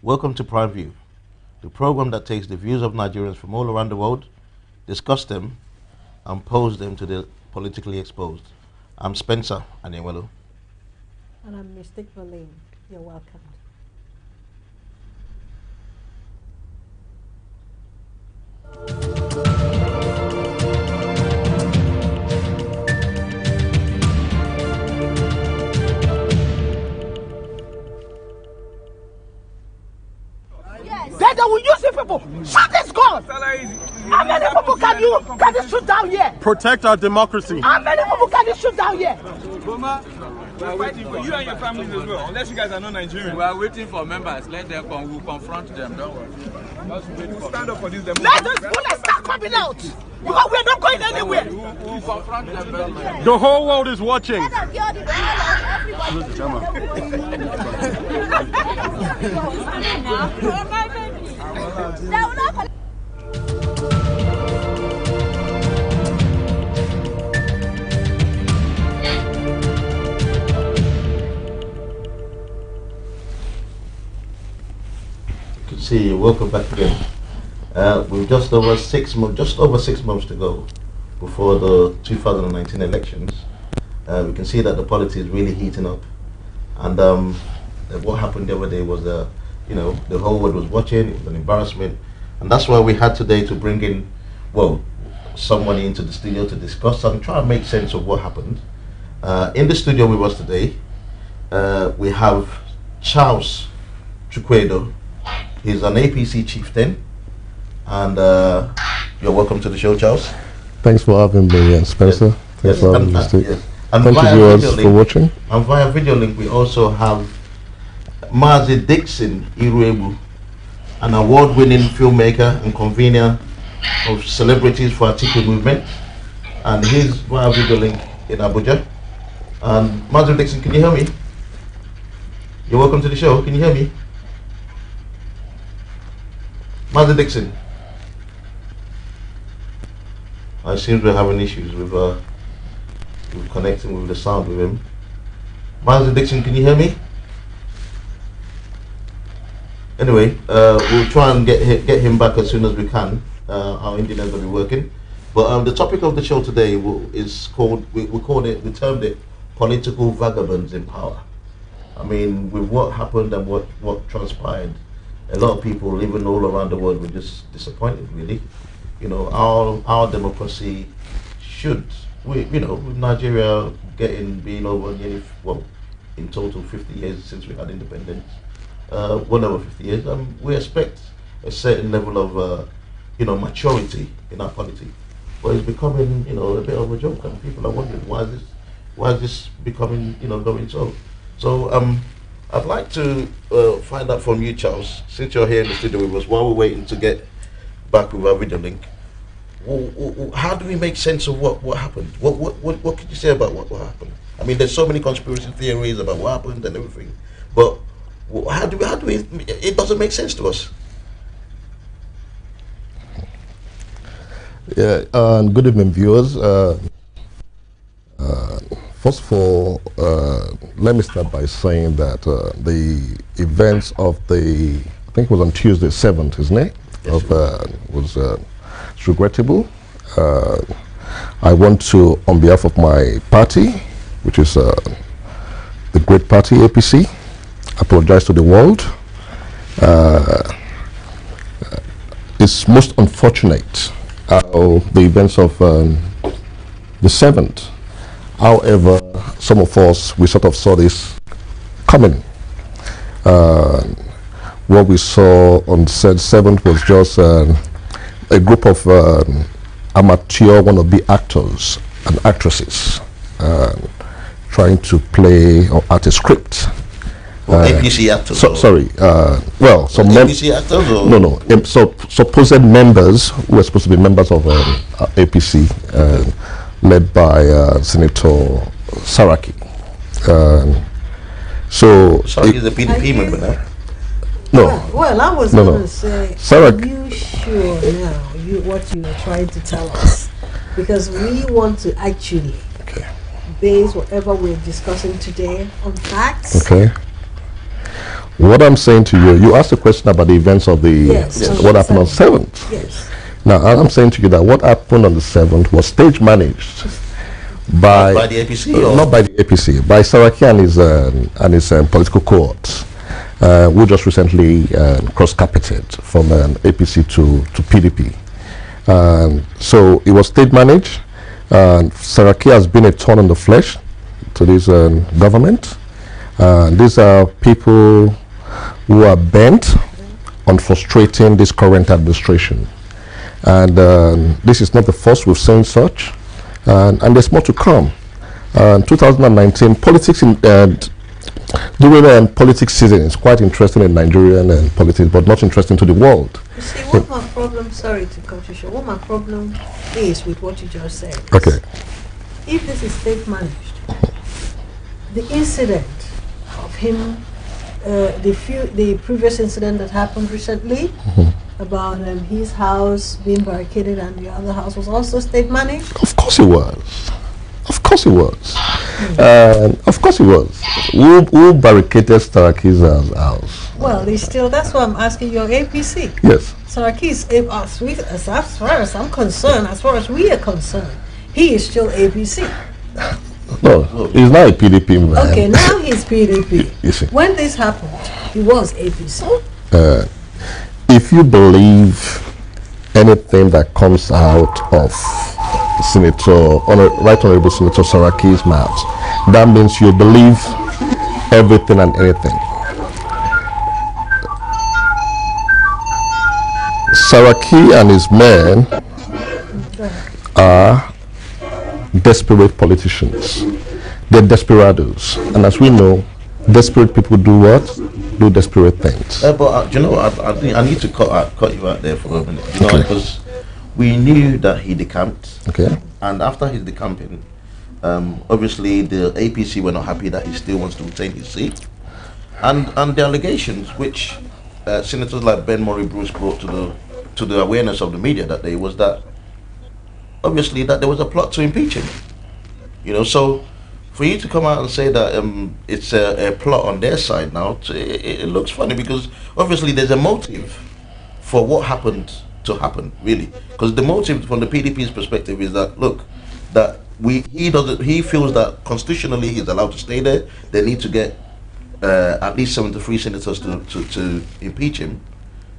Welcome to Prime View, the program that takes the views of Nigerians from all around the world, discuss them, and pose them to the politically exposed. I'm Spencer Anienwelu. And I'm Msteeq Marlene. You're welcome. They will use you people. Shut this gun. How many people can you shoot down here? Protect our democracy. How many people can you shoot down here? We are waiting for you and your families as well, unless you guys are not Nigerian. We are waiting for members. Let them come. We'll confront them. Don't worry. We'll stand up for this democracy. Let those bullets start coming out. Because we're not going anywhere. We'll confront them. The whole world is watching. Good to see you. Welcome back again. We've just over 6 months to go before the 2019 elections. We can see that the politics is really heating up, and what happened the other day was the whole world was watching. It was an embarrassment, and that's why we had today to bring in, someone into the studio to discuss and try and make sense of what happened. In the studio with us today, we have Charles Chukwuedo. He's an APC chieftain, and you're welcome to the show, Charles. Thanks for having me, Spencer. Thanks for having me, Msteeq. Yes. And thank you viewers for watching. And via video link, we also have Maxi Dickson Iroegbu, an award-winning filmmaker and convener of celebrities for Atiku movement, and he's via video link in Abuja. And Maxi Dickson, can you hear me? You're welcome to the show. Can you hear me? Maxi Dickson. I seem we're having issues with connecting with the sound with him. Maxi Dickson, can you hear me? Anyway, we'll try and get him back as soon as we can. Our engineers will be working. But the topic of the show today is called, we termed it political vagabonds in power. I mean, with what happened and what transpired, a lot of people, even all around the world, were just disappointed, really. You know, our democracy should, with Nigeria being over nearly, in total 50 years since we had independence, well over 50 years, we expect a certain level of, maturity in our polity. But it's becoming, a bit of a joke, and people are wondering why is this becoming, going so. So, I'd like to find out from you, Charles, since you're here in the studio with us, while we're waiting to get back with our video link. How do we make sense of what happened? What could you say about what happened? I mean, there's so many conspiracy theories about what happened and everything, but how do we? It doesn't make sense to us. Yeah. Good evening, viewers. First of all, let me start by saying that the events of I think it was on Tuesday 7th, isn't it? Yes, was regrettable. I want to, on behalf of my party, which is the great party APC, apologize to the world. It's most unfortunate how the events of the 7th. However, some of us, we sort of saw this coming. What we saw on said 7th was just a group of amateur wannabe actors and actresses trying to play or act a script. APC actors? Sorry. Some APC actors? Or? No. Supposed members who were supposed to be members of APC, led by Senator Saraki. Saraki is a PDP member now? No. Well, I was going to say, Saraki, are you sure now what you are trying to tell us? Because we want to actually base whatever we're discussing today on facts. Okay. What I'm saying to you, you asked a question about the events of the what happened on 7th. Yes. Now, I'm saying to you that what happened on the 7th was stage managed by the APC, not by the APC, by Saraki and his political cohorts, who just recently cross-carpeted from APC to PDP. So it was state managed. Saraki has been a thorn in the flesh to this government. These are people who are bent on frustrating this current administration. And this is not the first we've seen such. And there's more to come. 2019, politics during politics season is quite interesting in Nigerian politics, but not interesting to the world. You see, what my problem, sorry to cut you short, what my problem is with what you just said. Okay. If this is state managed, the incident of him, the previous incident that happened recently about his house being barricaded and the other house was also state managed? Of course it was. Of course it was. Of course it was. Who barricaded Saraki's house? Well, it's still, that's why I'm asking your APC. Yes. Saraki's, as far as I'm concerned, as far as we are concerned, he is still APC. No, he's not a PDP man. Okay, now he's PDP. You see. When this happened, he was APC. If you believe anything that comes out of Right Honorable Senator Saraki's mouth, that means you believe everything and anything. Saraki and his men are desperate politicians. They're desperados. And as we know, desperate people do what? Do desperate things. But you know, I think I need to cut you out there for a minute. You know, because we knew that he decamped. Okay. And after his decamping, obviously the APC were not happy that he still wants to retain his seat. And the allegations which senators like Ben Murray Bruce brought to the awareness of the media that day was that obviously that there was a plot to impeach him. You know, so for you to come out and say that it's a plot on their side now, it looks funny, because obviously there's a motive for what happened to happen, really. Because the motive from the PDP's perspective is that, look, that he feels that constitutionally he's allowed to stay there. They need to get at least 73 senators to impeach him,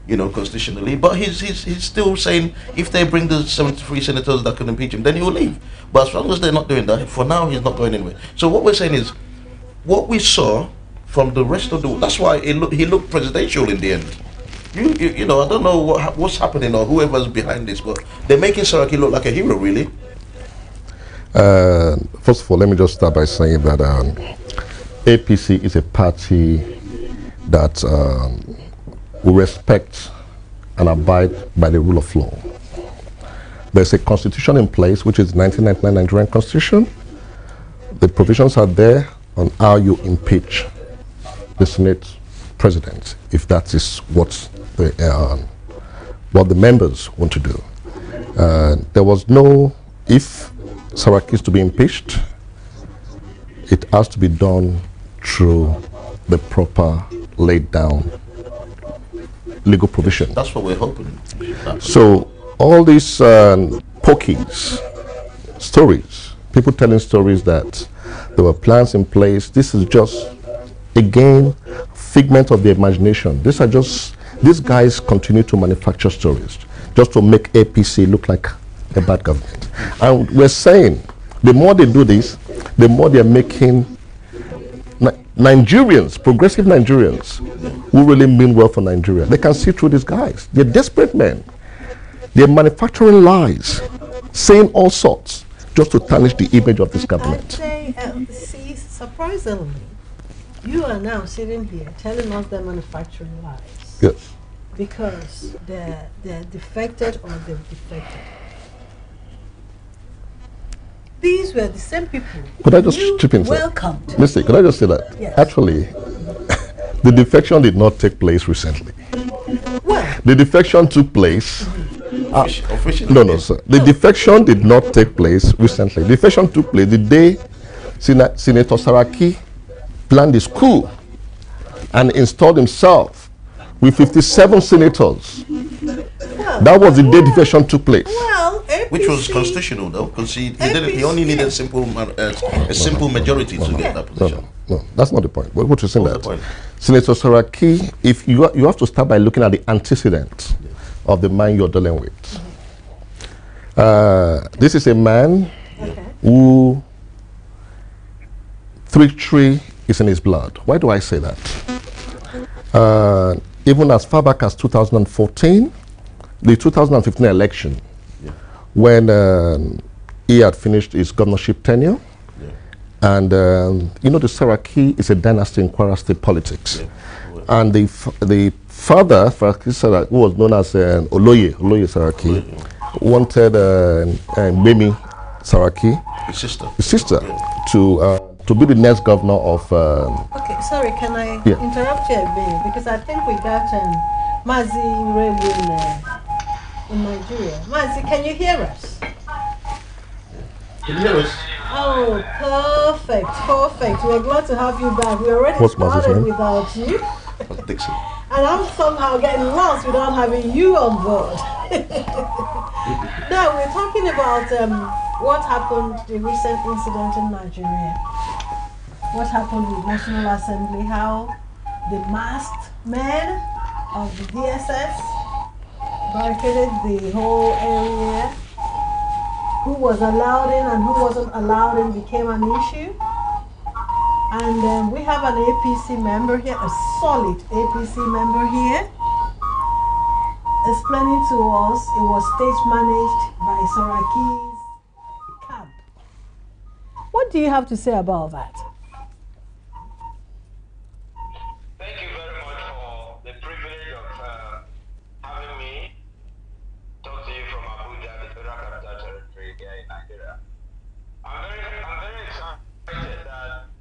you know, constitutionally. But he's still saying if they bring the 73 senators that can impeach him, then he will leave. But as long as they're not doing that, for now he's not going anywhere. So what we're saying is, what we saw from the rest of that's why he looked presidential in the end. You know, I don't know what's happening or whoever's behind this, but they're making Saraki look like a hero, really. First of all, let me just start by saying that APC is a party that will respect and abide by the rule of law. There's a constitution in place, which is the 1999 Nigerian Constitution. The provisions are there on how you impeach the Senate president, if that is what the members want to do. There was no, if Saraki is to be impeached, it has to be done through the proper laid down legal provision. That's what we're hoping. So all these pokies, stories, people telling stories that there were plans in place, this is just, again, figment of the imagination. These guys continue to manufacture stories just to make APC look like a bad government. And we're saying the more they do this, the more they're making Nigerians, progressive Nigerians, who really mean well for Nigeria. They can see through these guys. They're desperate men. They're manufacturing lies, saying all sorts, just to tarnish the image of this government. I'd say, see, surprisingly, you are now sitting here telling us they're manufacturing lies. Yes. Because they're defected or they've defected. These were the same people. Could I just chip in? Welcomed. Msteeq, could I just say that? Yes. Actually, the defection did not take place recently. Well, The defection took place. Officially? No, sir. The defection did not take place recently. The defection took place the day Senator Saraki planned his coup and installed himself with 57 senators. That was the day defection took place. Well, APC, which was constitutional, though, because he only needed a simple majority to get that position. No, that's not the point. What you're saying What's that the point? Senator Saraki, if you have to start by looking at the antecedents of the man you're dealing with. This is a man who victory is in his blood. Why do I say that? Even as far back as 2014, the 2015 election, when he had finished his governorship tenure, and you know, the Saraki is a dynasty in Kwara State politics, and the father, who was known as Oloye Saraki, wanted Mimi Saraki, his sister, to be the next governor of. Okay, sorry, can I interrupt you a bit? Because I think we got Maxi Iroegbu in Nigeria. Maxi, can you hear us? Can you hear us? Oh, perfect. We're glad to have you back. We already started without you. Dickson. And I'm somehow getting lost without having you on board. Now, we're talking about what happened, the recent incident in Nigeria. What happened with National Assembly, how the masked men of the DSS barricaded the whole area. Who was allowed in and who wasn't allowed in became an issue. And we have an APC member here, a solid APC member here, explaining to us it was stage managed by Saraki's camp. What do you have to say about that? Thank you very much for the privilege of having me talk to you from Abuja, the Federal Capital Territory here in Nigeria. I'm very excited that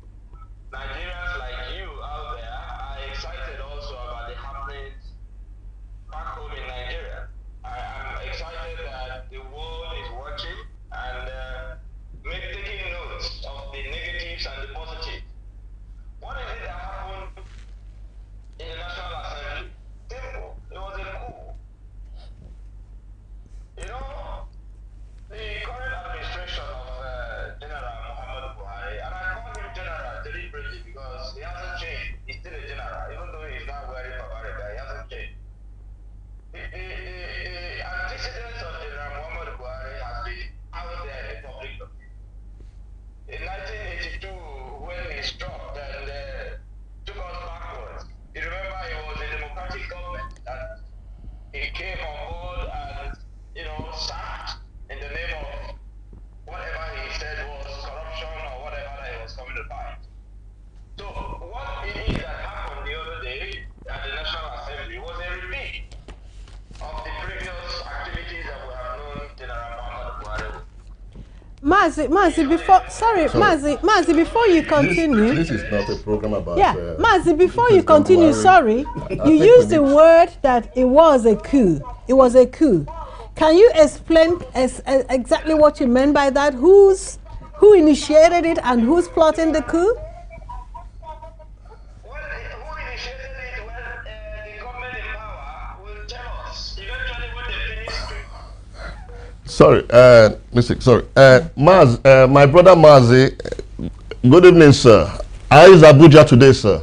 Nigerians like you out there are excited also about the happenings back home in Nigeria. I'm excited that the world is watching and taking notes of the negatives and the positives. What is it that happened in the National Assembly? Simple. It was a coup. You know, the current administration of General Muhammadu Buhari, and I call him General deliberately because he hasn't changed. He's still a general, even though he's not wearing Pavarika, he hasn't changed. The antecedents of General Muhammadu Buhari has been out there in the public domain. In 1982, when he struck and took us backwards, you remember it was a democratic government that he came on board and, you know, sacked in the name of whatever he said was corruption or whatever that he was coming to fight. So what it is that happened the other day at the National Assembly was a repeat of the previous activities that we have known General Muhammadu Buhari. Maxi, before you continue. This is not a program about. Yeah, Maxi, before you continue, sorry, you used the word that it was a coup. It was a coup. Can you explain exactly what you meant by that? Who initiated it and who's plotting the coup? Well, who initiated it when the government in power will tell us eventually when they finish. Sorry, Msteeq, sorry. Maz, my brother Mazi, good evening, sir. How is Abuja today, sir?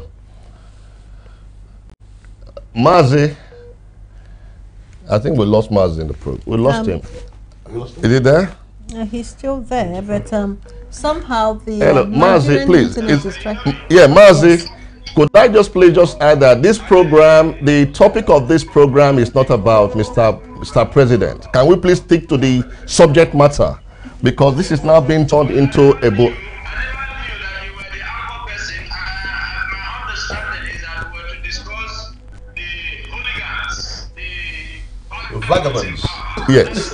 Mazi, I think we lost Mazi in the program. We lost him. Is he there? He's still there, but somehow the Hello, Mazi, please. Yeah, Mazi, could I just add that this program, the topic of this program is not about Mr. President. Can we please stick to the subject matter? Because this is now being turned into a book. Vagabonds. Yes.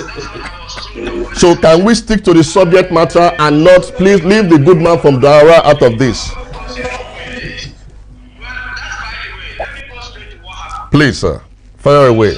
So can we stick to the subject matter and not please leave the good man from Dara out of this? Please, sir. Fire away.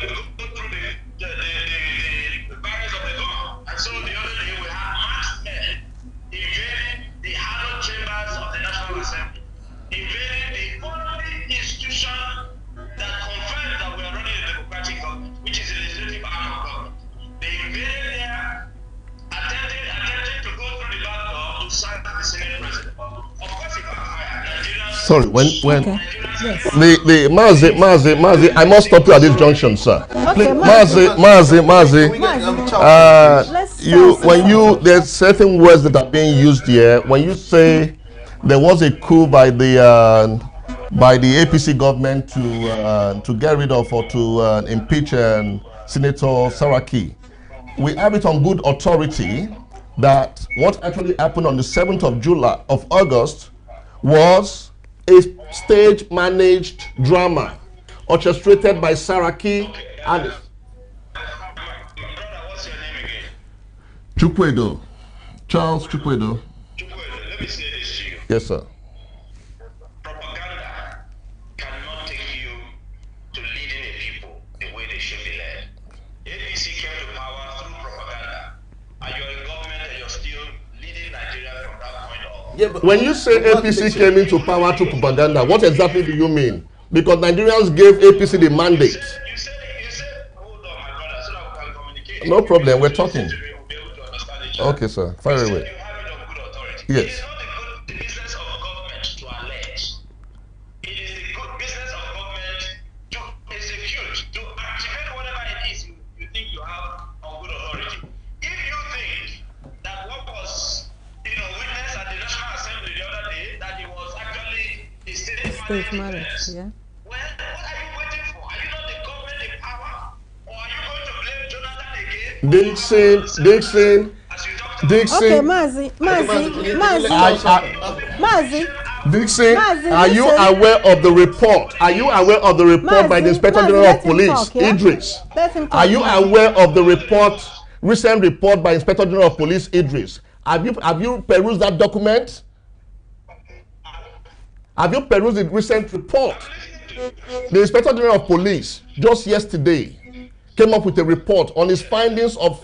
go through the barriers of the law. And so the other day we had masked men invading the hallowed chambers of the National Assembly, invading the only institution that confirms that we are running a democratic government, which is the legislative arm of government. They invaded there, attempting to go through the back door to sack the Senate president. Of course, it backfired. Nigerians. Sorry, when Okay. Yes. the Mazi, I must stop you at this junction, sir. Okay, Mazi, there's certain words that are being used here. When you say there was a coup by the APC government to get rid of or to impeach Senator Saraki, we have it on good authority that what actually happened on the 7th of August was a stage managed drama orchestrated by Saraki and What's your name again? Chukwuedo. Charles Chukwuedo. Chukwuedo, let me say this to you. Yes, sir. Propaganda cannot take you to leading a people the way they should be led. APC came to power through propaganda, and you're in government and you're still leading Nigeria from that point on. Yeah, but When you say APC came into power through propaganda, what exactly do you mean? Because Nigerians gave APC the mandate. You said, hold on, my brother, so that we can communicate. No problem, we're talking. We'll be able to understand each other. Okay, sir. Fire You away. said you have it on good authority. Yes. It is not the business of government to allege. It is the good business of government to execute, to activate whatever it is you think you have on good authority. If you think that what was, witnessed at the National Assembly the other day, that it was actually a State marriage, yeah. well, what are you waiting for? Are you not the government in power? Or are you going to blame Jonathan again? Dixon. Okay, Mazi. Dixon, Mazi, are you listen. aware of the report? Are you aware of the report by the Inspector General let of him Police, talk, yeah? Idris? Let him talk, Are you Mazi. aware of the recent report by Inspector General of Police, Idris? Have you perused that document? Have you perused the recent report? The Inspector General of Police just yesterday came up with a report on his findings of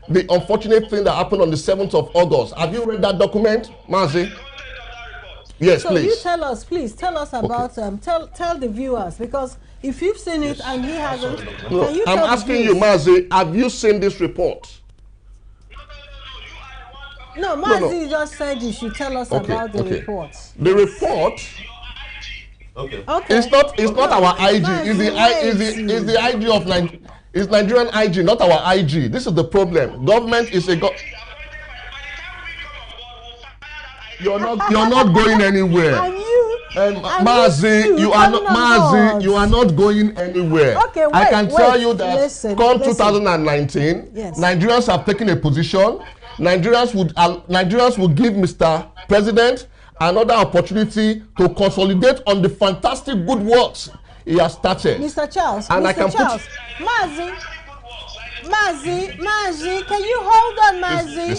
the unfortunate thing that happened on the 7th of August. Have you read that document, Mazi? Yes, So please. you tell us, please tell us about tell the viewers, because if you've seen it and he hasn't, No, can you I'm tell the asking you, viewers? Mazi, have you seen this report? No, Mazi just said you should tell us Okay, about the okay. report. The report okay. Okay. it's not our IG. It's the IG of It's Nigerian IG, not our IG. This is the problem. Government is a You're not going anywhere. And you, Mazi, you are not going anywhere. Okay, I can tell wait, you that listen. 2019, Yes. Nigerians have taken a position. Nigerians would give Mr. President another opportunity to consolidate on the fantastic good works he has started. Mr. Charles, And I can Mr. Charles, Mazi, can you hold on, Mazi?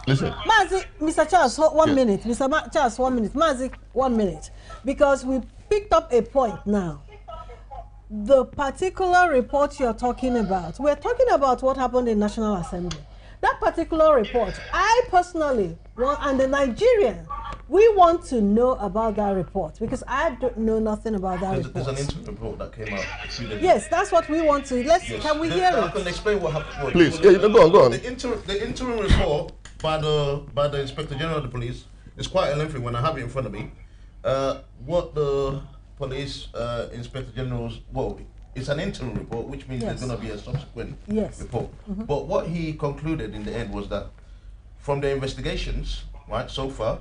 Listen. Mazi, Mr. Charles, one minute. Mr. Charles, 1 minute. Mazi, 1 minute. Because we picked up a point now. The particular report you're talking about, we're talking about what happened in National Assembly. That particular report, I personally, and the Nigerian, we want to know about that report because I don't know nothing about that report. There's an interim report that came out a few days ago. Yes, that's what we want to. Can we hear I it? can explain what happened. Please, go on. The interim report by the Inspector General of the Police is quite a lengthy when I have it in front of me. What the police Inspector General's, it's an interim report, which means there's going to be a subsequent report. But what he concluded in the end was that from the investigations, right, so far,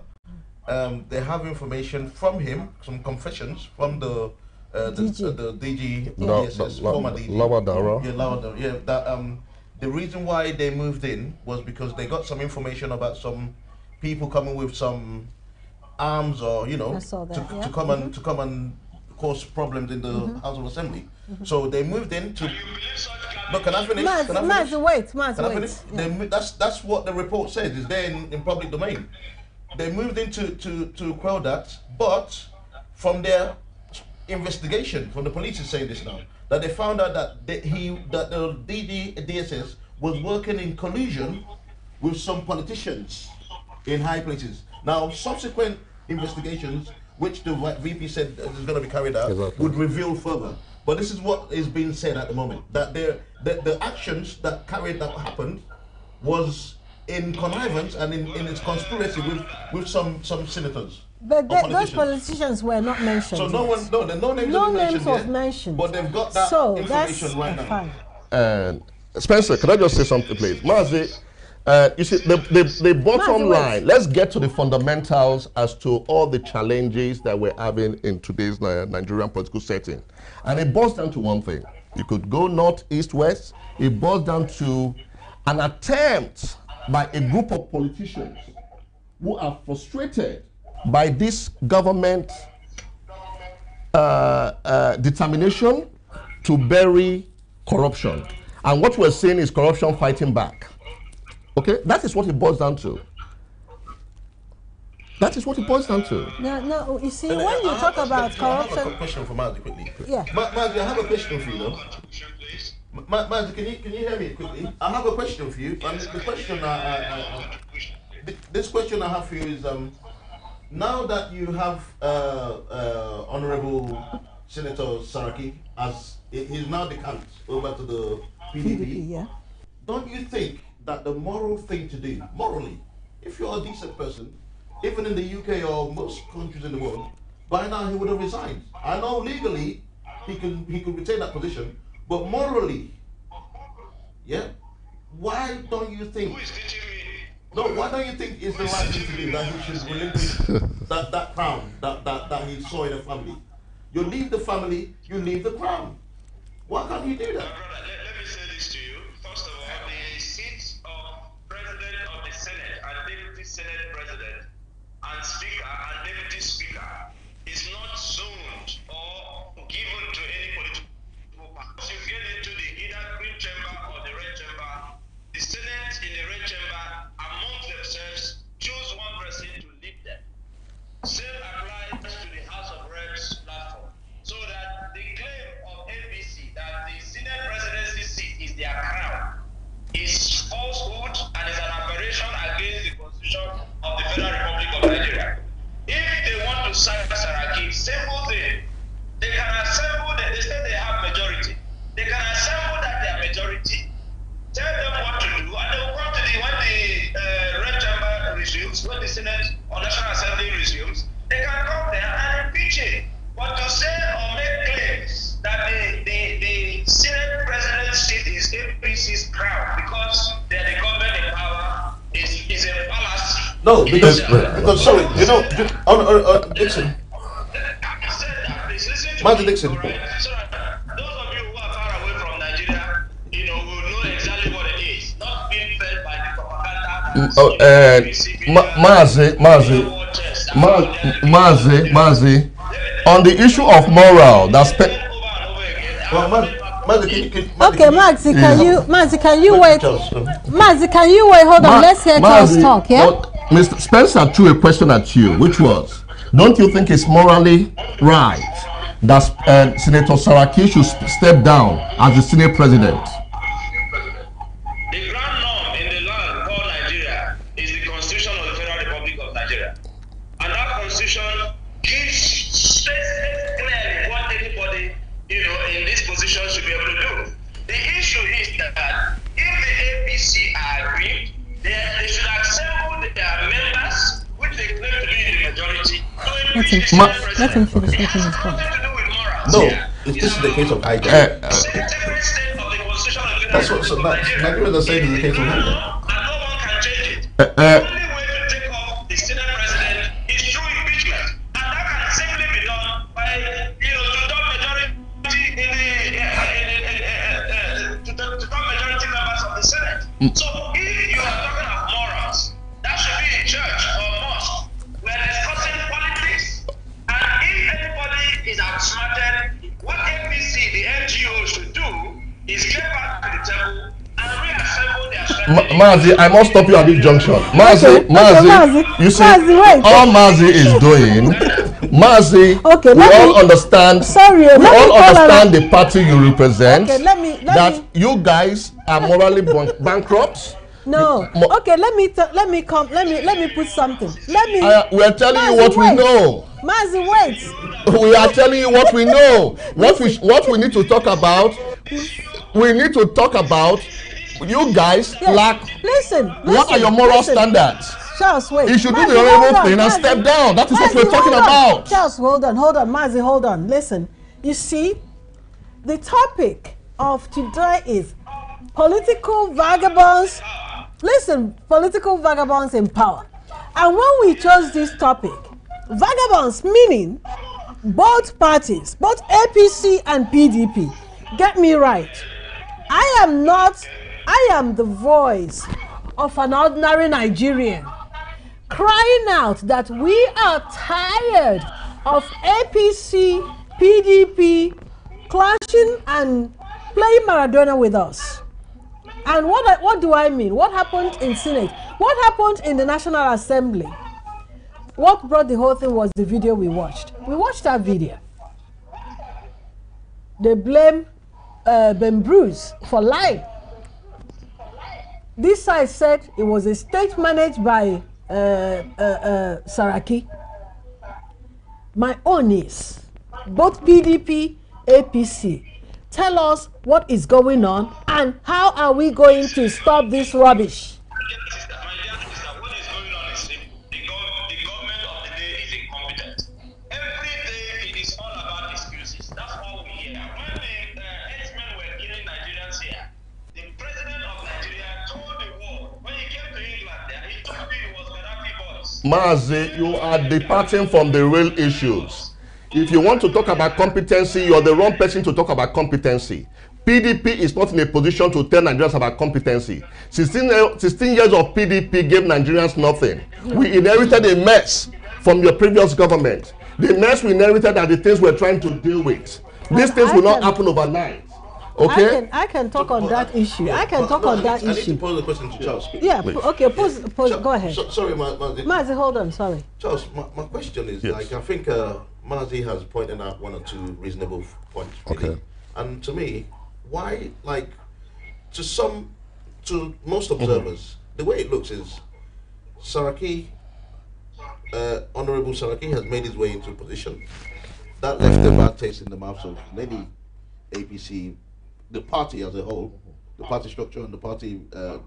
they have information from him, some confessions from the DG, DSS, former DG. Lawadara. That the reason why they moved in was because they got some information about some people coming with some arms or to come and cause problems in the House of Assembly. So they moved in to. But can I finish? Wait. Yeah. That's what the report says. It's there in public domain. They moved in to quell that, but from their investigation, from the police is saying this now, that they found out that the DSS was working in collusion with some politicians in high places. Now, subsequent investigations, which the VP said is going to be carried out, would reveal further. But this is what is being said at the moment, that the actions that happened was in connivance and in its conspiracy with some senators. But those politicians were not mentioned. So no names was mentioned. But they've got that information right now. Spencer, can I just say something, please? Maxi, you see, the bottom line, let's get to the fundamentals as to all the challenges that we're having in today's Nigerian political setting. And it boils down to one thing. You could go north, east, west. It boils down to an attempt by a group of politicians who are frustrated by this government determination to bury corruption. And what we're seeing is corruption fighting back. Okay, that is what it boils down to. That is what it boils down to. No, you see, when you talk about corruption... I have a question for Maxi quickly. Yeah. Maxi, I have a question for you, though. Maxi, can you hear me quickly? I have a question for you. And the question this question I have for you is, now that you have Honorable Senator Saraki, as he's now decamped over to the PDP, yeah. Don't you think that the moral thing to do, morally, if you're a decent person, even in the UK or most countries in the world, by now he would have resigned. I know legally he could retain that position, but morally, yeah, why don't you think? Who is teaching me? No, why don't you think it's the right thing to do, that he should relinquish that crown that he saw in a family? You leave the family, you leave the crown. Why can't you do that? Brother, let me say this to you. First of all, the seats of President of the Senate and Deputy Senate President and Speaker and Deputy Speaker is not zoned or given to any political party. Once you get into the either green chamber or the red chamber, the Senate in the red chamber among themselves choose one person to lead them. Same applies to the House of Reps platform. So that the claim of APC that the Senate presidency seat is their crown is falsehood and is an aberration against the Constitution of the Federal Republic of Nigeria. If they want to sack Saraki, simple thing, they can assemble, they say they have majority. They can assemble that their majority, tell them what to do, and they will come to when the red chamber resumes, when the Senate or National Assembly resumes, they can come there and impeach it. But to say or make claims that the Senate president's seat is APC's crown because they're the government in power is a fallacy. No, because sorry, you know, Dickson. Maxi Dickson. So those of you who are far away from Nigeria, you know, will know exactly what it is. Not being fed by the propaganda. Maxi. On the issue of moral, that's okay, Maxi, can you wait? Maxi, can you wait? Hold on, let's hear Charles talk. Yeah. Mr. Spencer threw a question at you, which was, don't you think it's morally right that Senator Saraki should step down as the Senate president? The ground norm in the land called Nigeria is the Constitution of the Federal Republic of Nigeria, and that Constitution gives clearly what anybody, you know, in this position should be able to do. The issue is that if the APC are aggrieved, they should assemble their members, which they claim to be in the majority, to impeach the president. Let him finish. It has nothing to do with morals. No, this is the case of hijack. That's what Nigerians are saying is the case of hijack. And no one can change it. The only way to take off the Senate president is through impeachment. And that can simply be done by, you know, to top majority members of the Senate. So if you are talking of morals, that should be in church or mosque. We are discussing politics. And if anybody is outsmarted, what APC, the NGO, should do is get back to the table and reassemble their strategy. Maxi, I must stop you at this junction. Maxi, you see, all Maxi is doing, Mazi, okay, we all understand. Sorry, we all understand the party you represent. Okay, let me. You guys are morally bankrupt. No. Okay, let me put something. We are telling you what we know. Mazi, wait. We are telling you what we know. What we need to talk about. We need to talk about. You guys lack. Listen. What are your moral standards? Charles, wait. You should do the honorable thing and step down. That is what we're talking about. Charles, hold on. Mazi, hold on. Listen. You see, the topic of today is political vagabonds. Listen, political vagabonds in power. And when we chose this topic, vagabonds meaning both parties, both APC and PDP. Get me right. I am the voice of an ordinary Nigerian crying out that we are tired of APC, PDP clashing and playing Maradona with us. And what do I mean? What happened in Senate? What happened in the National Assembly? What brought the whole thing was the video we watched. We watched that video. They blame Ben Bruce for lying. This side said it was a state managed by Saraki. My own is both PDP, APC. Tell us what is going on and how are we going to stop this rubbish? What is going on is the government of the day is incompetent. Every day it is all about excuses. That's all we hear. When the henchmen were killing Nigerians here, the president of Nigeria told the world, when he came to England there, he told me it was Gaddafi boys. Mazi, you are departing from the real issues. If you want to talk about competency, you're the wrong person to talk about competency. PDP is not in a position to tell Nigerians about competency. 16 years of PDP gave Nigerians nothing. We inherited a mess from your previous government. The mess we inherited are the things we're trying to deal with. These things will not happen overnight. Okay? I can talk on that issue. I can talk on that issue. I need to pose a question to Charles. Yeah, okay, pose, go ahead. Sorry, Mazi. Mazi, hold on, sorry. Charles, my question is, like, I think Mazi has pointed out one or two reasonable points. Really. Okay. And to me, why, like, to most observers, the way it looks is Saraki, Honorable Saraki has made his way into a position that left a bad taste in the mouths of many APC, the party as a whole, the party structure and the party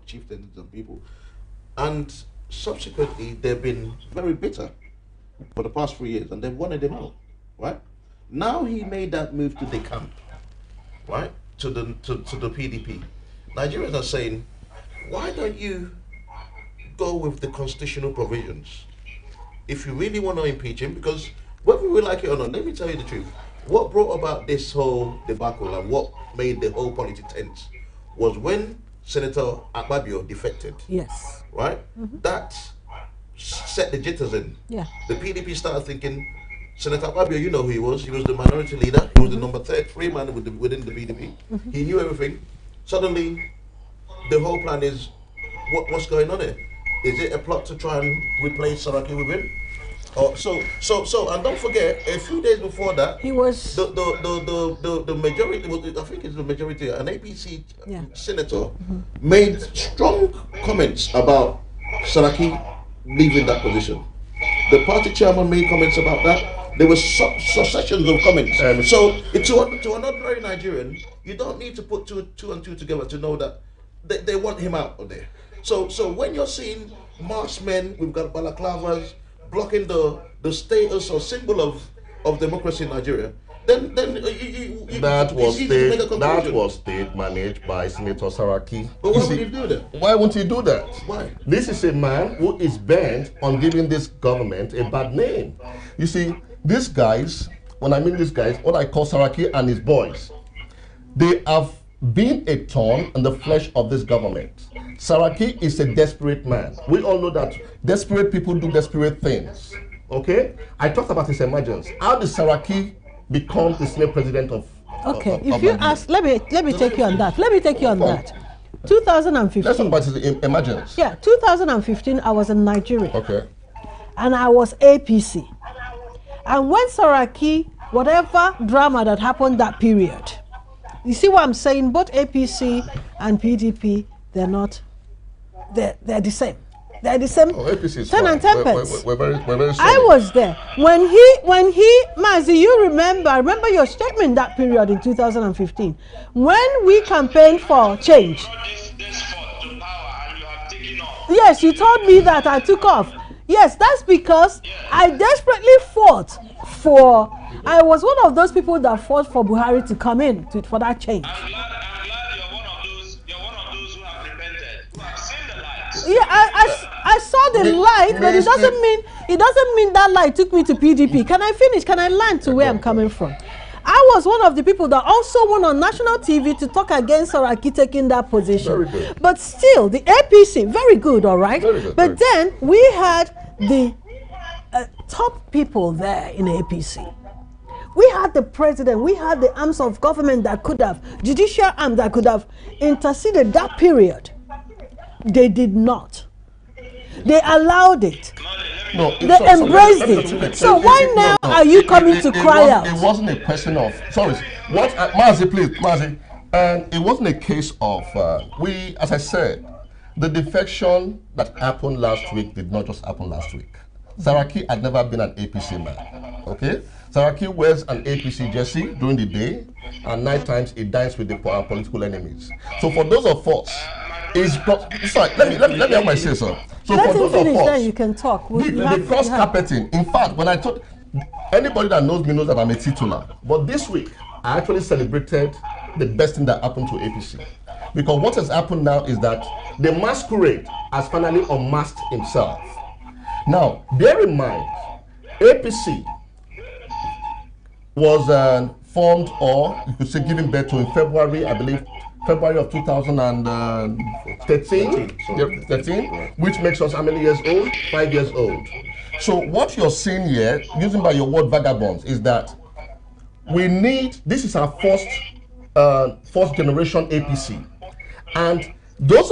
chieftains and people. And subsequently, they've been very bitter for the past 3 years, and they've wanted him out, right? Now he made that move to the camp, right, to the PDP. Nigerians are saying, why don't you go with the constitutional provisions if you really want to impeach him? Because whether we like it or not, let me tell you the truth. What brought about this whole debacle and what made the whole politics tense was when Senator Akpabio defected. Yes. Right? That set the jitters in. Yeah. The PDP started thinking, Senator Akpabio, you know who he was. He was the minority leader. He was the number 3 man within the PDP. He knew everything. Suddenly, the whole plan is, what's going on here? Is it a plot to try and replace Saraki with him? And don't forget, a few days before that, he was the majority. I think it's the majority. An APC senator made strong comments about Saraki leaving that position. The party chairman made comments about that. There were successions of comments. So to an ordinary Nigerian, you don't need to put two and two together to know that they want him out of there. So when you're seeing masked men with balaclavas blocking the status or symbol of democracy in Nigeria, then that was state managed by Senator Saraki. But why would he do that? Why won't he do that? Why? This is a man who is bent on giving this government a bad name. You see, these guys, when I mean these guys, what I call Saraki and his boys, they have been a thorn in the flesh of this government. Saraki is a desperate man. We all know that desperate people do desperate things. Okay? I talked about his emergence. How did Saraki become the Senate president of? Okay, if you ask, let me take you on that. Let me take you on that. 2015. Let's talk about his emergence. Yeah, 2015. I was in Nigeria. Okay. And I was APC. And when Saraki, whatever drama that happened that period, you see what I'm saying? Both APC and PDP, they're the same. They're the same. Oh, APC is 10 fine. and 10 pence. We're very sorry. I was there when he Mazi, you remember your statement that period in 2015 when we campaigned for change. Yes, you told me that I took off. Yes, that's because I desperately fought for. I was one of those people that fought for Buhari to come in for that change. I'm glad you're one of those who have repented, who have seen the light. Yeah, I saw the light, but it doesn't mean that light took me to PDP. Can I finish? Can I land to where I'm coming from? I was one of the people that also went on national TV to talk against Saraki taking that position. Very good. But still, the APC, very good, all right? Very good, but then we had the top people there in APC. We had the president, we had the arms of government that could have, judicial arm that could have interceded that period. They did not. They allowed it. No, They embraced it. So why now are you coming to cry out? It wasn't a question of, sorry, what, Mazi, please, Mazi, and it wasn't a case of, as I said, the defection that happened last week did not just happen last week. Saraki had never been an APC man, okay? Saraki wears an APC jersey during the day, and night times he dines with the political enemies. So for those of us, sorry, let me have my say, sir. So Let for him those finish, of us, then you can talk. the cross carpeting. In fact, when I told anybody that knows me knows that I'm a titular. But this week, I actually celebrated the best thing that happened to APC, because what has happened now is that the masquerade has finally unmasked himself. Now, bear in mind, APC was formed, or you could say given birth to, in February, I believe, February of 2013, which makes us how many years old? 5 years old. So what you're seeing here, using by your word vagabonds, is that we need, this is our first generation APC. And those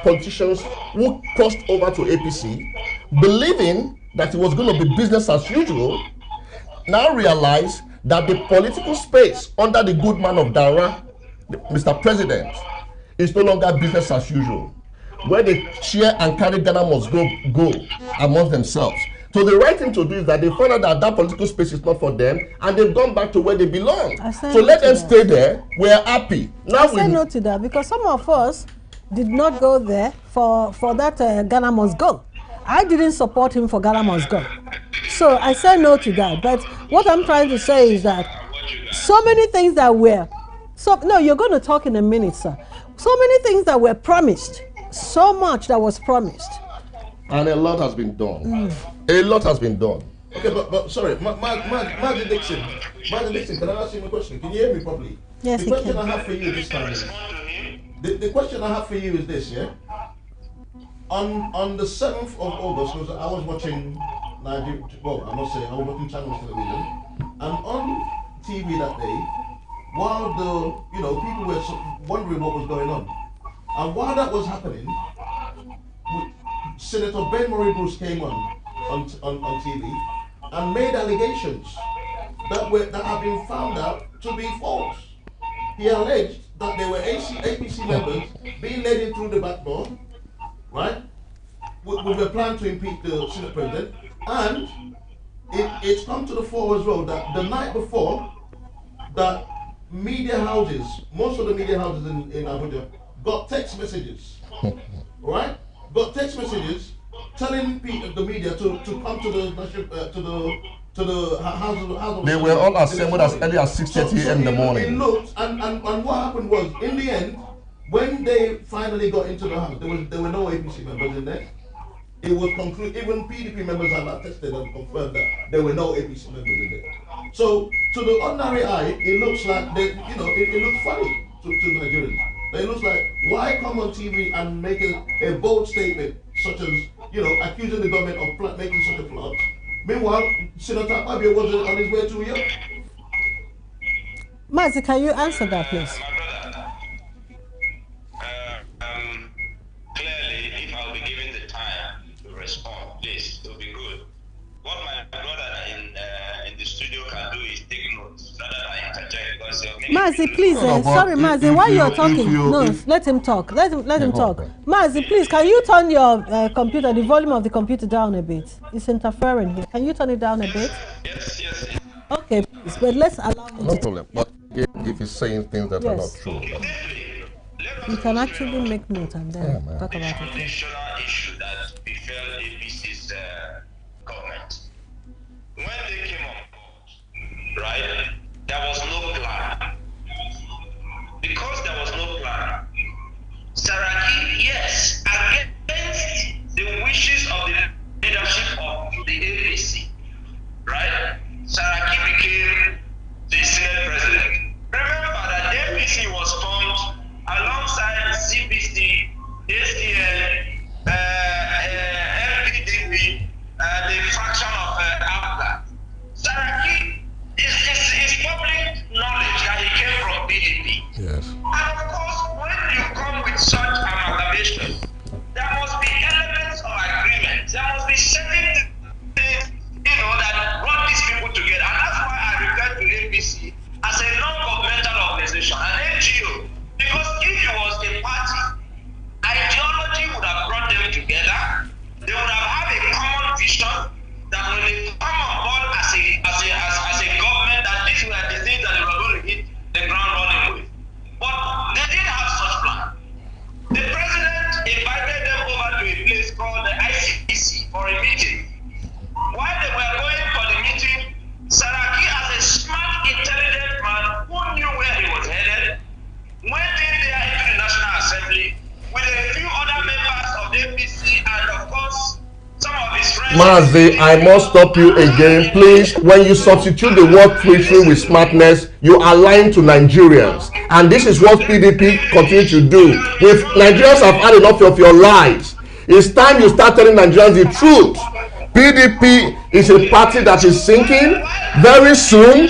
politicians who crossed over to APC, believing that it was going to be business as usual, now realize that the political space under the good man of Dara, Mr. President, is no longer business as usual. Where they share and carry Ghana must go amongst themselves. So the right thing to do is that they find out that political space is not for them, and they've gone back to where they belong. So let them stay there. We're happy. Now I say no to that, because some of us did not go there for that Ghana must go. I didn't support him for Ghana must go. So I say no to that. But what I'm trying to say is that so many things that were, no, you're going to talk in a minute, sir. So many things that were promised, so much that was promised. And a lot has been done. A lot has been done. Okay, but sorry, Maxi Dickson, can I ask you a question? Can you hear me properly? Yes, the question I have for you this time is, the question I have for you is this, yeah? On the 7th of August, because I was watching Nigeria, well, I must say, I was watching Channels Television, and on TV that day, while people were wondering what was going on, and while that was happening, Senator Ben Murray Bruce came on TV and made allegations that have been found out to be false. He alleged that there were APC members being led in through the back door, right, with a plan to impeach the Senate President, and it's come to the fore as well that the night before, that media houses, most of the media houses in Abuja, got text messages, right? Got text messages telling the media to come to the house of. They were all assembled as early as 6:30 a.m. in the morning. It looked, and what happened was, in the end, when they finally got into the house, there were no APC members in there. It was concluded, even PDP members have attested and confirmed that there were no APC members in there. So, to the ordinary eye, it looks like it looks funny to Nigerians. It looks like, why come on TV and make a bold statement such as, accusing the government of making such a plot? Meanwhile, Senator Abia was on his way to Europe. Maxi, can you answer that, please? Clearly, if I'll be given the time to respond, please, it will be good. What my brother in Mazi, please. Sorry, Mazi. While you're talking, let him talk. Let him talk. Mazi, please, can you turn your computer, the volume of the computer down a bit? It's interfering here. Can you turn it down a bit? Yes. Okay, please. But let's allow him. No problem. But if he's saying things that are not true, you can actually make note and then talk about it. Foundational issue that befell APC's government. When they came on board, right, there was no plan. Because there was no plan, Saraki, yes, against the wishes of the leadership of the APC, right, Saraki became the Senate president. Remember that the APC was formed alongside CPC, ACL, LPDP, the fraction of APGA. Saraki is public knowledge that he came from PDP. yes. And of course, when you come with such amalgamation, there must be elements of agreement. There must be certain things, that brought these people together. And that's why I refer to APC as a non-governmental organization, an NGO. Because if it was a party, ideology would have brought them together. They would have had a common vision that when they come on board as a government, that these were the things that they were going to hit the ground running with. But they didn't have such plan. The president invited them over to a place called the ICC for a meeting. While they were going for the meeting, Saraki, as a smart, intelligent man who knew where he was headed, went in there into the National Assembly with a few other members of the APC and, of course, some of his friends. Mazi, I must stop you again, please. When you substitute the word preaching with smartness, you are lying to Nigerians. And this is what PDP continue to do. If Nigerians have had enough of your lies, it's time you start telling Nigerians the truth. PDP is a party that is sinking very soon.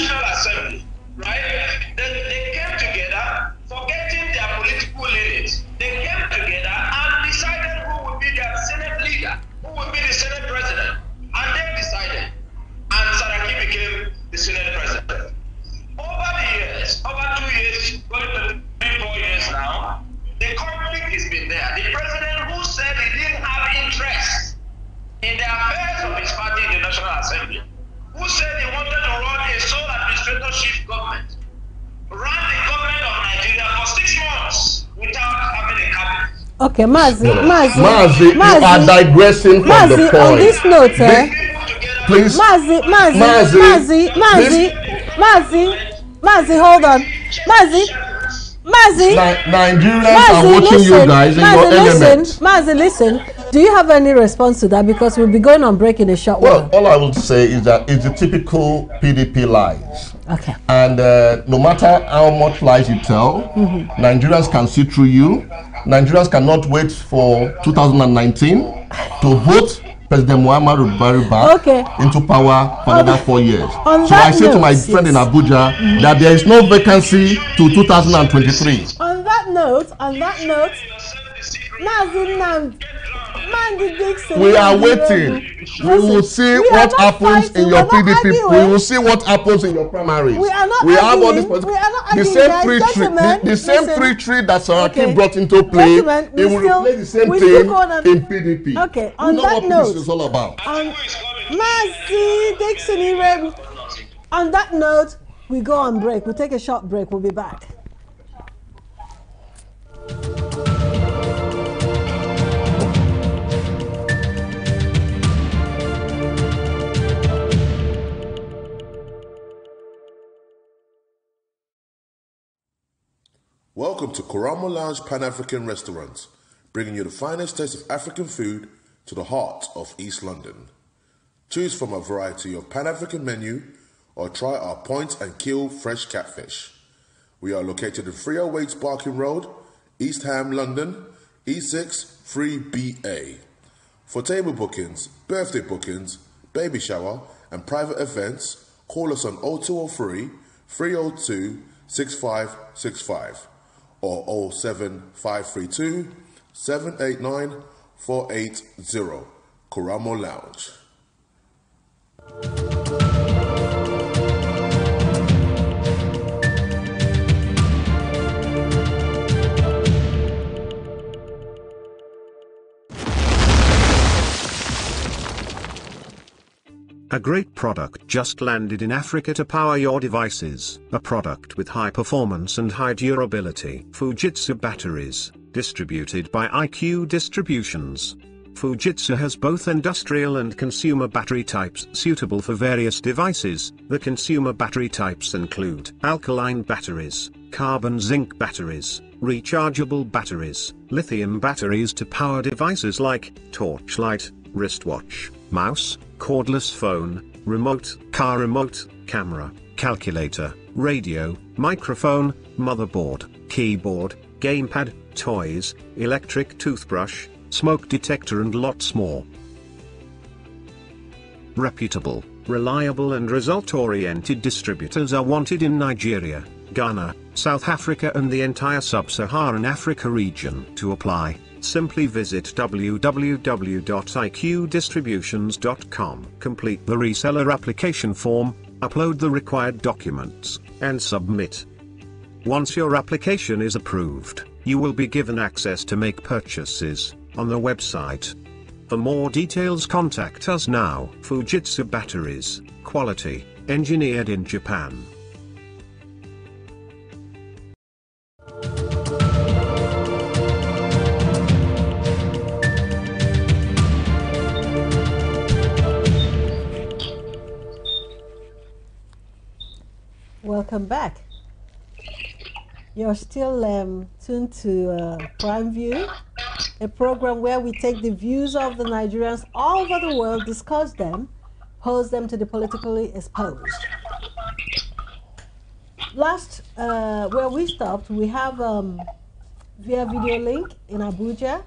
In the affairs of his party in the National Assembly, who said he wanted to run a sole administratorship government, ran the government of Nigeria for 6 months without having a cabinet. Okay, Mazi, you are digressing from the point. On this note, please, Mazi, hold on, Nigerians are watching you guys in your element. Mazi, listen. Do you have any response to that? Because we'll be going on break in a short while. Well, all I will say is that it's the typical PDP lies. Okay. And no matter how much lies you tell, Nigerians can see through you. Nigerians cannot wait for 2019 to vote President Muhammadu Buhari back into power for another 4 years. So I say to my friend in Abuja that there is no vacancy to 2023. On that note, Maxi Dickson, we are waiting. We will see what happens in your PDP. We will see what happens in your primaries. We are not have all this the same pre-treat that Saraki brought into play. It will replace the same thing in PDP. Okay, on that note, this is all about. Maxi Dickson Iroegbu. On that note, we go on break. We'll take a short break. We'll be back. Welcome to Koramo Lounge Pan-African Restaurant, bringing you the finest taste of African food to the heart of East London. Choose from a variety of Pan-African menu or try our point and kill fresh catfish. We are located in 308 Barking Road, East Ham, London, E6 3BA. For table bookings, birthday bookings, baby shower and private events, call us on 0203 302 6565. or 07532 789 480. Koramo Lounge. A great product just landed in Africa to power your devices. A product with high performance and high durability. Fujitsu batteries, distributed by IQ Distributions. Fujitsu has both industrial and consumer battery types suitable for various devices. The consumer battery types include alkaline batteries, carbon zinc batteries, rechargeable batteries, lithium batteries to power devices like torchlight, wristwatch, mouse, cordless phone, remote, car remote, camera, calculator, radio, microphone, motherboard, keyboard, gamepad, toys, electric toothbrush, smoke detector and lots more. Reputable, reliable and result-oriented distributors are wanted in Nigeria, Ghana, South Africa and the entire sub-Saharan Africa region. To apply, simply visit www.iqdistributions.com. Complete the reseller application form, upload the required documents, and submit. Once your application is approved, you will be given access to make purchases on the website. For more details, contact us now. Fujitsu batteries, quality, engineered in Japan. Welcome back. You're still tuned to Prime View, a program where we take the views of the Nigerians all over the world, discuss them, pose them to the politically exposed. Last, where we stopped, we have via video link in Abuja,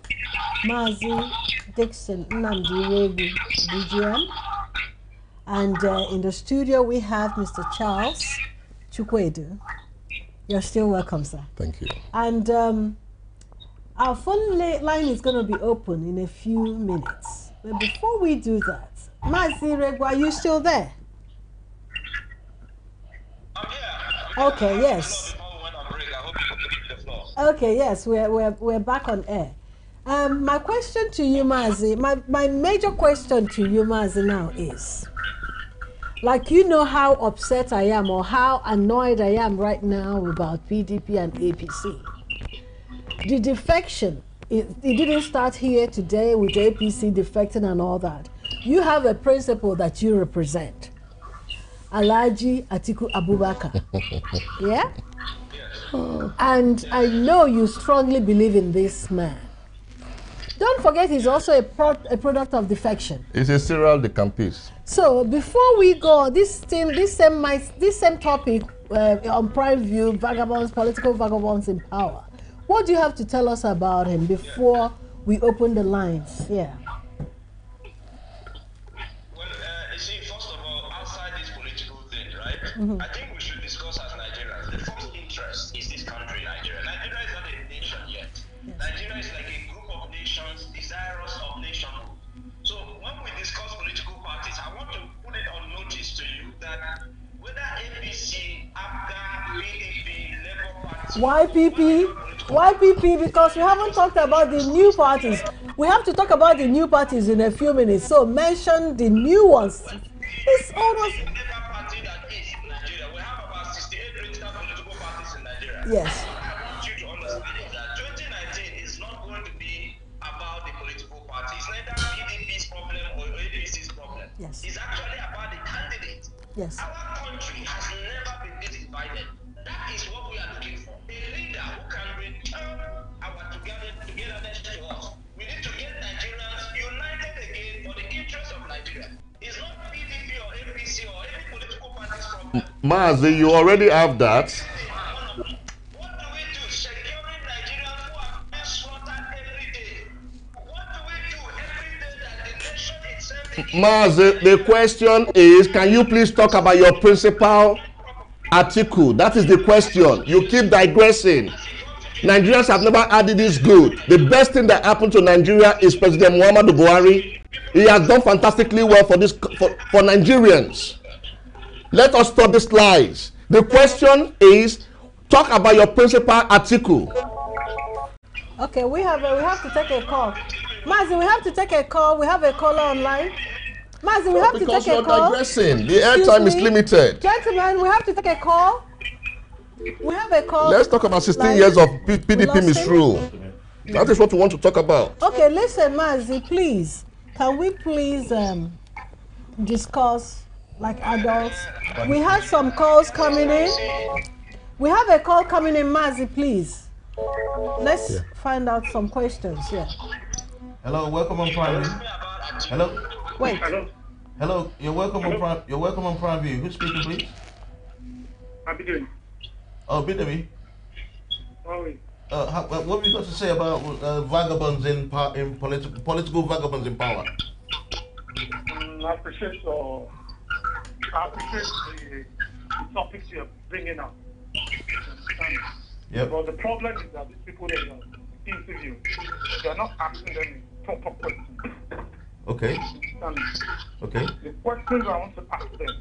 Maxi Dickson Iroegbu, DGM, and in the studio we have Mr. Charles Chukwuedo. You're still welcome, sir. Thank you. And our phone line is going to be open in a few minutes. But before we do that, Maxi Iroegbu, are you still there? Okay, yes. Okay, yes, we're back on air. My question to you, Maxi, my major question to you, Maxi, now is, like, you know how upset I am or how annoyed I am right now about PDP and APC. The defection, it didn't start here today with APC defecting and all that. You have a principle that you represent. Alhaji Atiku Abubakar. Yeah? And I know you strongly believe in this man. Don't forget he's also a product of defection. It's a serial decampis. So before we go, this same topic on Prime View, Vagabonds, political vagabonds in power. What do you have to tell us about him before we open the lines? Yeah. Well, you see, first of all, outside this political thing, right? I think we should discuss as Nigerians. The first interest is this country, Nigeria. Nigeria is not a nation yet. Yes. Nigeria is like a group of nations desirous of nationhood. So when we discuss political parties, I want to put it on notice to you that whether APC, APGA, PDP, Labour Party, YPP, because we haven't talked about the new parties. We have to talk about the new parties in a few minutes. So mention the new ones. It's almost. Party that is in Nigeria. We have about 68 registered political parties in Nigeria. Yes. What I want you to understand is that 2019 is not going to be about the political parties. Neither PDP's problem or APC's problem. Yes. It's actually about the candidate. Yes. Our country has never been this divided. That is what we are looking for. A leader who can return our togetherness to us. We need to get Nigerians united again for the interest of Nigeria. It's not PDP or APC or any political party's problem. Maxi, you already have that. What do we do? Securing Nigerians who are being slaughtered every day. What do we do every day that the nation itself is? Maxi, the question is, can you please talk about your principal article? That is the question. You keep digressing. Nigerians have never had it this good. The best thing that happened to Nigeria is President Muhammadu Buhari. He has done fantastically well for Nigerians. Let us stop these lies. The question is, talk about your principal article. Okay, we have to take a call. Maxi, we have to take a call. We have a caller online. Mazi, we have to because take a you're call. digressing. The airtime is limited. Gentlemen, we have to take a call. We have a call. Let's talk about 16 years of PDP misrule. That is what we want to talk about. Okay, listen, Mazi, please. Can we please discuss like adults? We had some calls coming in. We have a call coming in, Mazi, please. Let's find out some questions. Yeah. Hello, welcome on Prime. Hello. Wait. Hello. You're welcome on Prime. You're welcome on PrimeView. Who's speaking, please? Abidemi. Oh, Bidemi. What have you got to say about vagabonds in political vagabonds in power? I appreciate the topics you're bringing up. Yep. But the problem is that these people they interview, they're not asking them proper questions. Okay. Okay. The questions I want to ask them.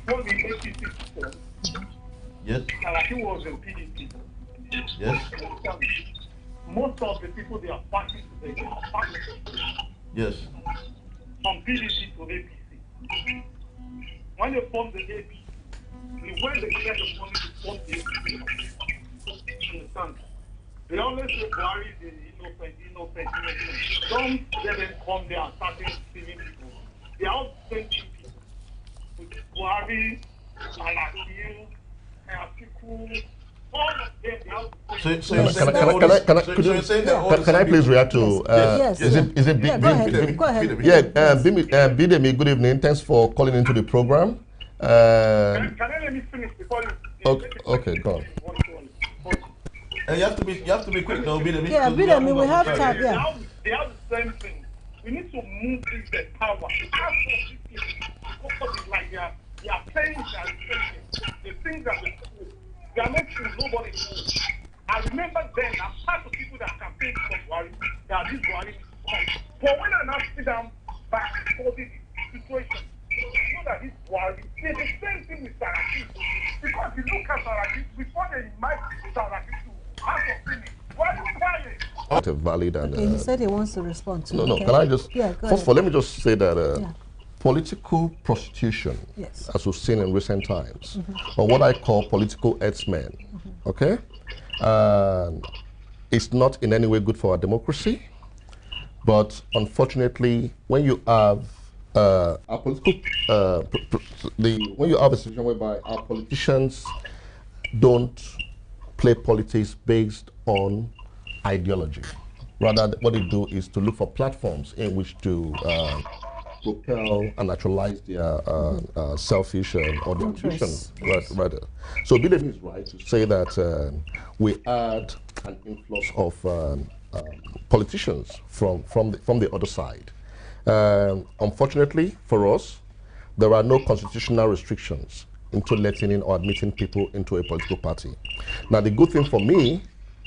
Before the APC system, yes. Alaki was in PDP. Yes. Most of the people they are fighting today, they are fighting. Yes. From PDP to APC. When they formed the APC, the way they get the money to form the APC, understand? They always say Buhari is innocent. Don't let them come there and start stealing people. They are all sending people. With Buhari, Alaki, Atiku, all of them, they are Can I please react to? Yes. Is it Go ahead. Yeah, Bidemi, good evening. Thanks for calling into the program. Can I let me finish before you? Okay, go on. You have to be quick though, Bidemi. Yeah, Bidemi, we have time. Yeah. They have the same thing. We need to move this the power. Like they are playing the things that they are not sure nobody knows. I remember then, I'm part of people that campaigned for Buhari, that this Buhari is come. But when I now sit down back for this situation, I know that this Buhari is the same thing with Saraki. Because you look at Saraki, before they invite Saraki to House of Senate, why are you quiet? Valid and Okay, he said he wants to respond to. No, okay. can I just first of all let me just say that political prostitution, as we've seen in recent times, or what I call political herdsmen, okay, it's not in any way good for our democracy. But unfortunately, when you have our political, when you have a situation whereby our politicians don't play politics based on ideology, rather what they do is to look for platforms in which to propel and actualize their selfish or their ambitions. Rather. So Bidemi is right to say that we had an influx of politicians from the other side. Unfortunately for us, there are no constitutional restrictions into letting in or admitting people into a political party. Now, the good thing for me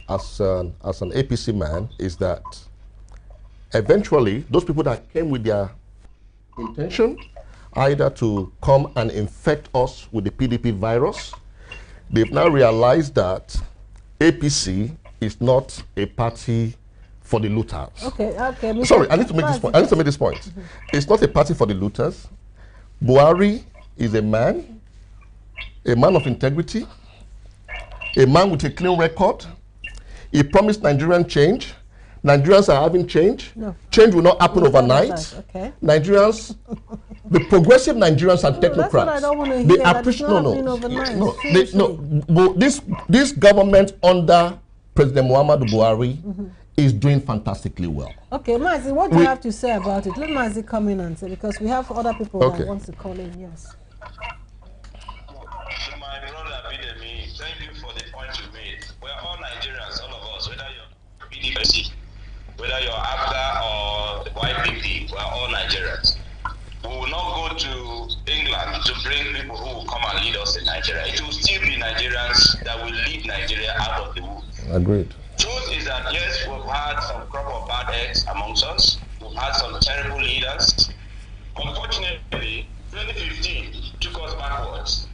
as an APC man is that eventually those people that came with their intention either to come and infect us with the PDP virus, they've now realized that APC is not a party for the looters. Okay. Sorry, I need to make this point. It's not a party for the looters. Buhari is a man of integrity, a man with a clean record. He promised Nigerian change. Nigerians are having change. No. Change will not happen overnight. Okay. Nigerians, the progressive Nigerians and technocrats, that's what I don't want to hear. They appreciate this government under President Muhammadu Buhari is doing fantastically well. Okay, Mazi, what do you have to say about it? Let Mazi come in and say, because we have other people that want to call in. Yes. My brother Bidemi, thank you for the point you made. We're all Nigerians, all of us, whether you're PDP, whether you're ABGA or the YPP, we're all Nigerians. We will not go to England to bring people who will come and lead us in Nigeria. It will still be Nigerians that will lead Nigeria out of the woods. Agreed. Truth is that yes, we've had some crop of bad eggs amongst us. We've had some terrible leaders. Unfortunately, 2015 took us backwards.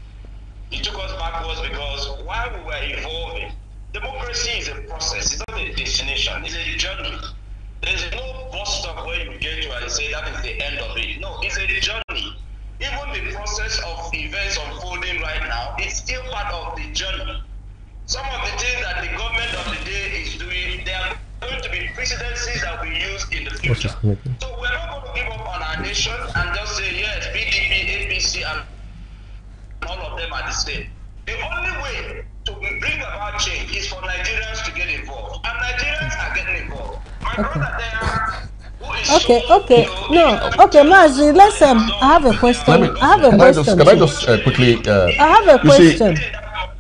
It took us backwards because while we were evolving, democracy is a process. It's not a destination. It's a journey. There's no bus stop where you get to and say that is the end of it. No, it's presidencies that we use in the future. So we're not going to give up on our nation and just say, yes, PDP, APC, and all of them are the same. The only way to bring about change is for Nigerians to get involved. And Nigerians are getting involved. My brother there, who is okay, Maxi, let's I have a question. Can I just quickly I have a question.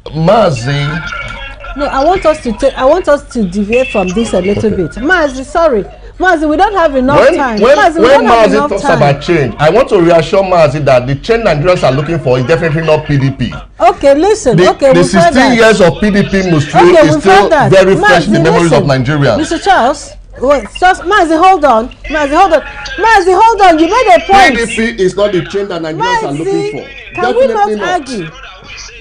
Maxi. No, I want us to deviate from this a little bit. Maxi, sorry. Maxi, we don't have enough time. When Maxi talks about change, I want to reassure Maxi that the change Nigerians are looking for is definitely not PDP. Okay, listen. The 16 years of PDP Msteeq is still very fresh in the memories of Nigerians. Mr. Charles, wait, Maxi, hold on. Maxi, hold on. You made a point. PDP is not the change that Nigerians are looking for. Can we not argue?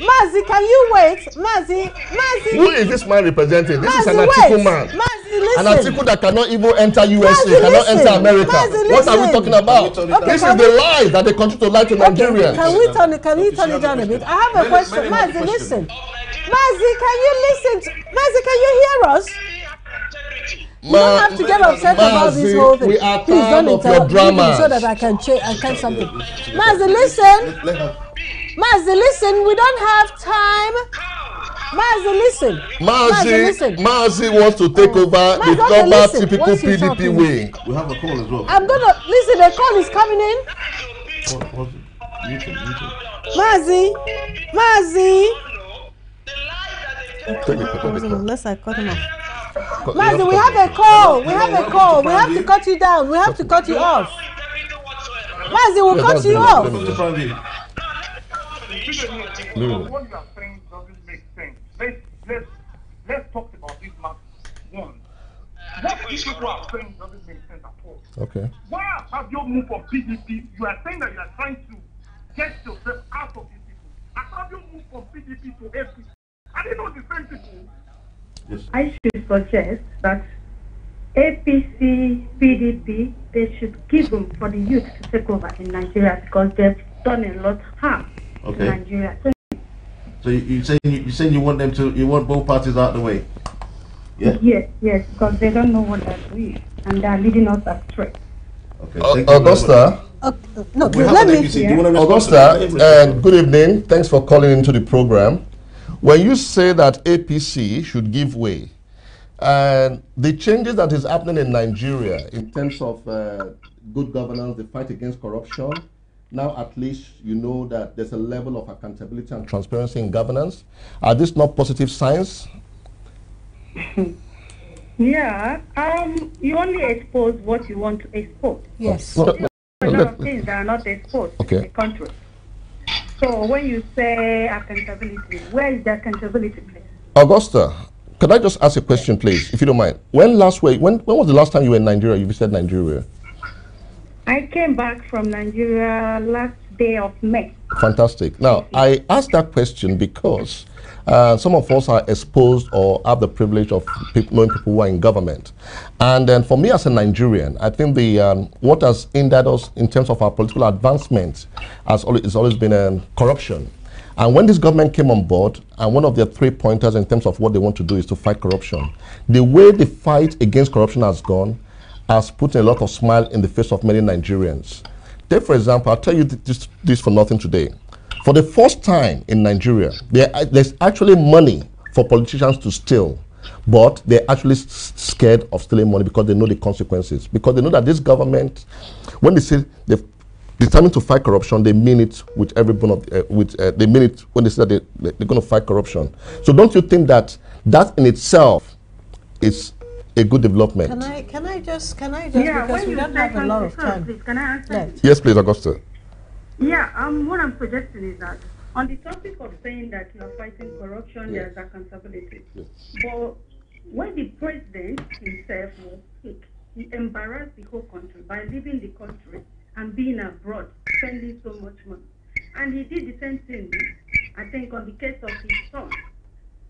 Maxi, can you wait? Maxi. Who is this man representing? This is an Atiku man. Maxi, listen. An Atiku that cannot even enter USA, cannot enter America. What are we talking about? This is the lie that they continue to lie to Nigerians. Can we turn it down a bit? I have a question. Maxi, listen. Maxi, can you listen? Maxi, can you hear us? You don't have to get upset about this whole thing. We are tired of your drama. So that I can something. Maxi, listen. Maxi, listen, we don't have time. Maxi, listen. Maxi wants to take over the normal typical PDP way. We have a call as well. I'm gonna listen. The call is coming in. Maxi. Unless I cut him off. Maxi, we have a call. We have to cut you down. We have to cut you off. Maxi, we'll cut you off. What you are saying doesn't make sense. Let's talk about this matter. One, what these people are saying doesn't make sense at all. Okay. Why have you moved from PDP? You are saying that you are trying to get yourself out of these people. How have you moved from PDP to APC? Are they not the same people? Yes. I should suggest that APC, PDP, they should give them for the youth to take over in Nigeria because they've done a lot of harm. Okay. Nigeria. So you saying you want them to, you want both parties out of the way? Yeah. Yes, because they don't know what they're doing and they are leading us astray. Okay. Augusta. No, let me. Augusta, good evening. Thanks for calling into the program. When you say that APC should give way, and the changes that is happening in Nigeria in terms of good governance, the fight against corruption. Now at least you know that there's a level of accountability and transparency in governance. Are these not positive signs? Yeah. You only expose what you want to expose. Yes. A lot of things that are not exposed in the country. So when you say accountability, where is the accountability, please? Augusta, could I just ask a question, please, if you don't mind? When was the last time you were in Nigeria? You visited Nigeria? I came back from Nigeria last day of May. Fantastic. Now, I asked that question because some of us are exposed or have the privilege of knowing people who are in government. And then for me as a Nigerian, I think what has hindered us in terms of our political advancement has always been corruption. And when this government came on board, and one of their 3 pointers in terms of what they want to do is to fight corruption, the way the fight against corruption has gone has put a lot of smile in the face of many Nigerians. Take, for example, I'll tell you this for nothing today. For the first time in Nigeria, there's actually money for politicians to steal, but they're actually scared of stealing money because they know the consequences. Because they know that this government, when they say they've determined to fight corruption, they mean it with every bone of, they mean it when they say that they're going to fight corruption. So don't you think that in itself is a good development? Can I just yeah, because we don't have a lot of time. Please, can I answer? Yes, please, Augusta. Yeah, what I'm suggesting is that on the topic of saying that you are fighting corruption, there's accountability. Yes. But when the president himself was sick, he embarrassed the whole country by leaving the country and being abroad, spending so much money. And he did the same thing, I think, on the case of his son.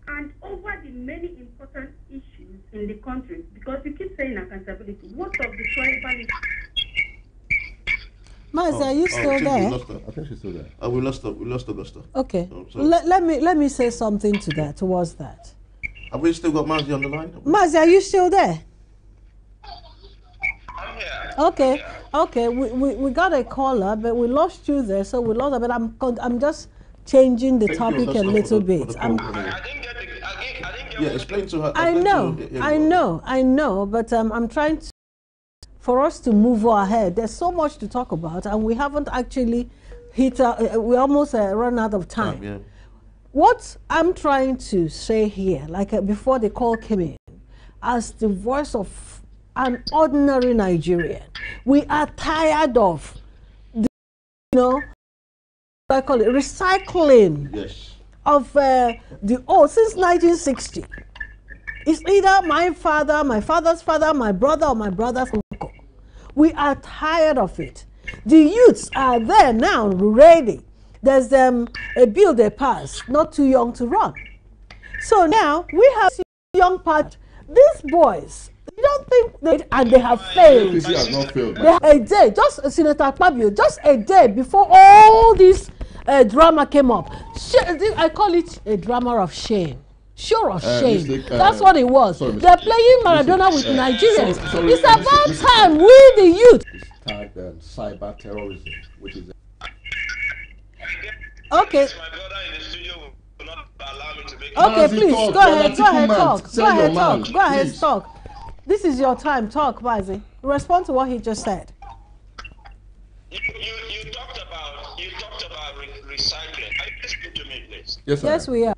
And over the many important issues in the country, because you keep saying accountability, what of the tribal issues? Maxi, are you still there? I think she's still there. We lost Augusta. Okay. Let me say something towards that. Have we still got Maxi on the line? Maxi, are you still there? Okay, okay. We got a caller, but we lost you there, so we lost. But I'm just changing the topic a little bit. I didn't get yeah, explain to her. I know, but I'm trying to, for us to move ahead. There's so much to talk about, and we haven't actually hit. We almost run out of time. Yeah. What I'm trying to say here, like before the call came in, as the voice of an ordinary Nigerian, we are tired of, the, I call it recycling. Yes. Of the since 1960. It's either my father, my father's father, my brother, or my brother's uncle. We are tired of it. The youths are there now, ready. There's a bill they passed, not too young to run. So now we have young part. These boys, you don't think and they have failed. APC has not failed. They have a day, just Senator Fabio, just a day before all this drama came up. I call it a drama of shame. Sure of shame. Msteeq, that's what it was. Sorry, they're playing Maradona with Nigerians. Sorry, it's about time we, the youth. It's tagged cyber terrorism, which is. Okay. my brother in the studio will not allow me to make Okay, please talk. go ahead. Go ahead, Man, talk. say Go your ahead, man, talk. Go ahead, please. talk. This is your time. Talk, Bazi. Respond to what he just said. You talked about recycling. Are you listening to me, please? Yes, sir. Yes, we are.